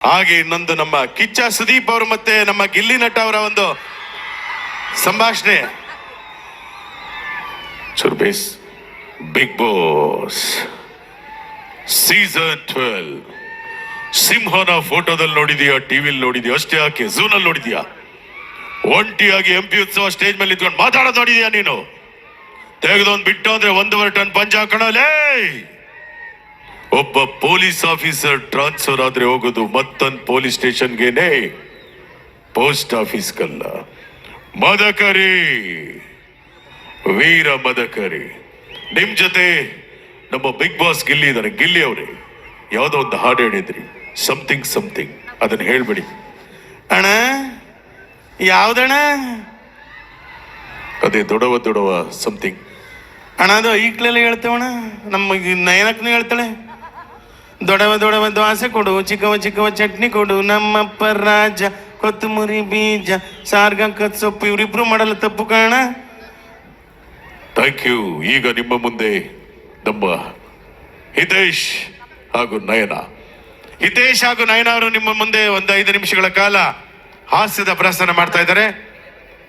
ಹಾಗೆ ಇನ್ನೊಂದು ನಮ್ಮ ಕಿಚ್ಚ ಸುದೀಪ್ ಅವರು ಮತ್ತೆ ನಮ್ಮ ಗಿಲ್ಲಿ ನಟ ಅವರ ಒಂದು ಸಂಭಾಷಣೆ. ಸುರ್ಬೇಸ್ ಬಿಗ್ ಬಾಸ್ ಸೀಸನ್ 12 ಸಿಂಹನ ಫೋಟೋದಲ್ಲಿ ನೋಡಿದ್ಯಾ, ಟಿವಿಲಿ ನೋಡಿದ್ಯಾ ಅಷ್ಟೇ, ಯಾಕೆ ಝೂನಲ್ಲಿ ನೋಡಿದ್ಯಾ? ಒಂಟಿಯಾಗಿ MP ಉತ್ಸವ ಸ್ಟೇಜ್ ಮೇಲೆ ಇದ್ಕೊಂಡು ಮಾತಾಡೋದು ನೋಡಿದ್ಯಾ ನೀನು? ತೆಗೆದೊಂದು ಬಿಟ್ಟು ಅಂದ್ರೆ 1.5 ಟನ್ ಪಂಚ ಹಾಕೋಣಲೇ. ಒಬ್ಬ ಪೊಲೀಸ್ ಆಫೀಸರ್ ಟ್ರಾನ್ಸ್ಫರ್ ಆದ್ರೆ ಹೋಗೋದು ಮತ್ತೊಂದು ಪೊಲೀಸ್ ಸ್ಟೇಷನ್ಗೆನೆ, ಪೋಸ್ಟ್ ಆಫೀಸ್ಗಲ್ಲ. ಮದಕರಿ, ವೀರ ಮದಕರಿ. ನಿಮ್ ಜೊತೆ ನಮ್ಮ ಬಿಗ್ ಬಾಸ್ ಗಿಲ್ಲಿ ಇದಾರೆ. ಗಿಲ್ಲಿ ಅವರೇ ಯಾವುದೋ ಒಂದು ಹಾಡು ಹೇಳಿದ್ರಿ, ಸಮಥಿಂಗ್ ಸಮಥಿಂಗ್, ಅದನ್ನ ಹೇಳ್ಬಿಡಿ ಅಣ್ಣ. ಯಾವ್ದಣ್ಣ? ಅದೇ ದೊಡವ ಸಮಥಿಂಗ್ ಅಣ್ಣ. ಅದು ಈಕ್ಲೆಲ್ಲ ಹೇಳ್ತೇವಣ್ಣ, ನಮ್ಮ ನಯನಕ್ಕೂ ಹೇಳ್ತಾಳೆ. ದೊಡವ ದೋಸೆ ಕೊಡು, ಚಿಕ್ಕವ ಚಟ್ನಿ ಕೊಡು, ನಮ್ಮಪ್ಪ ರಾಜ ಕೊತ್ತಂಬರಿ ಬೀಜ ಸಾರ್ಗ ಸೊಪ್ಪು, ಇವರಿಬ್ರು ಮಾಡಲ್ಲ ತಪ್ಪು ಕಾರಣ. Thank you. ಈಗ ನಿಮ್ಮ ಮುಂದೆ ನಮ್ಮ ಹಿತೇಶ್ ಹಾಗೂ ನಯನ. ಹಿತೇಶ್ ಹಾಗೂ ನಯನ ಅವರು ನಿಮ್ಮ ಮುಂದೆ ಒಂದು 5 ನಿಮಿಷಗಳ ಕಾಲ ಹಾಸ್ಯದ ಪ್ರದರ್ಶನ ಮಾಡ್ತಾ ಇದ್ದಾರೆ.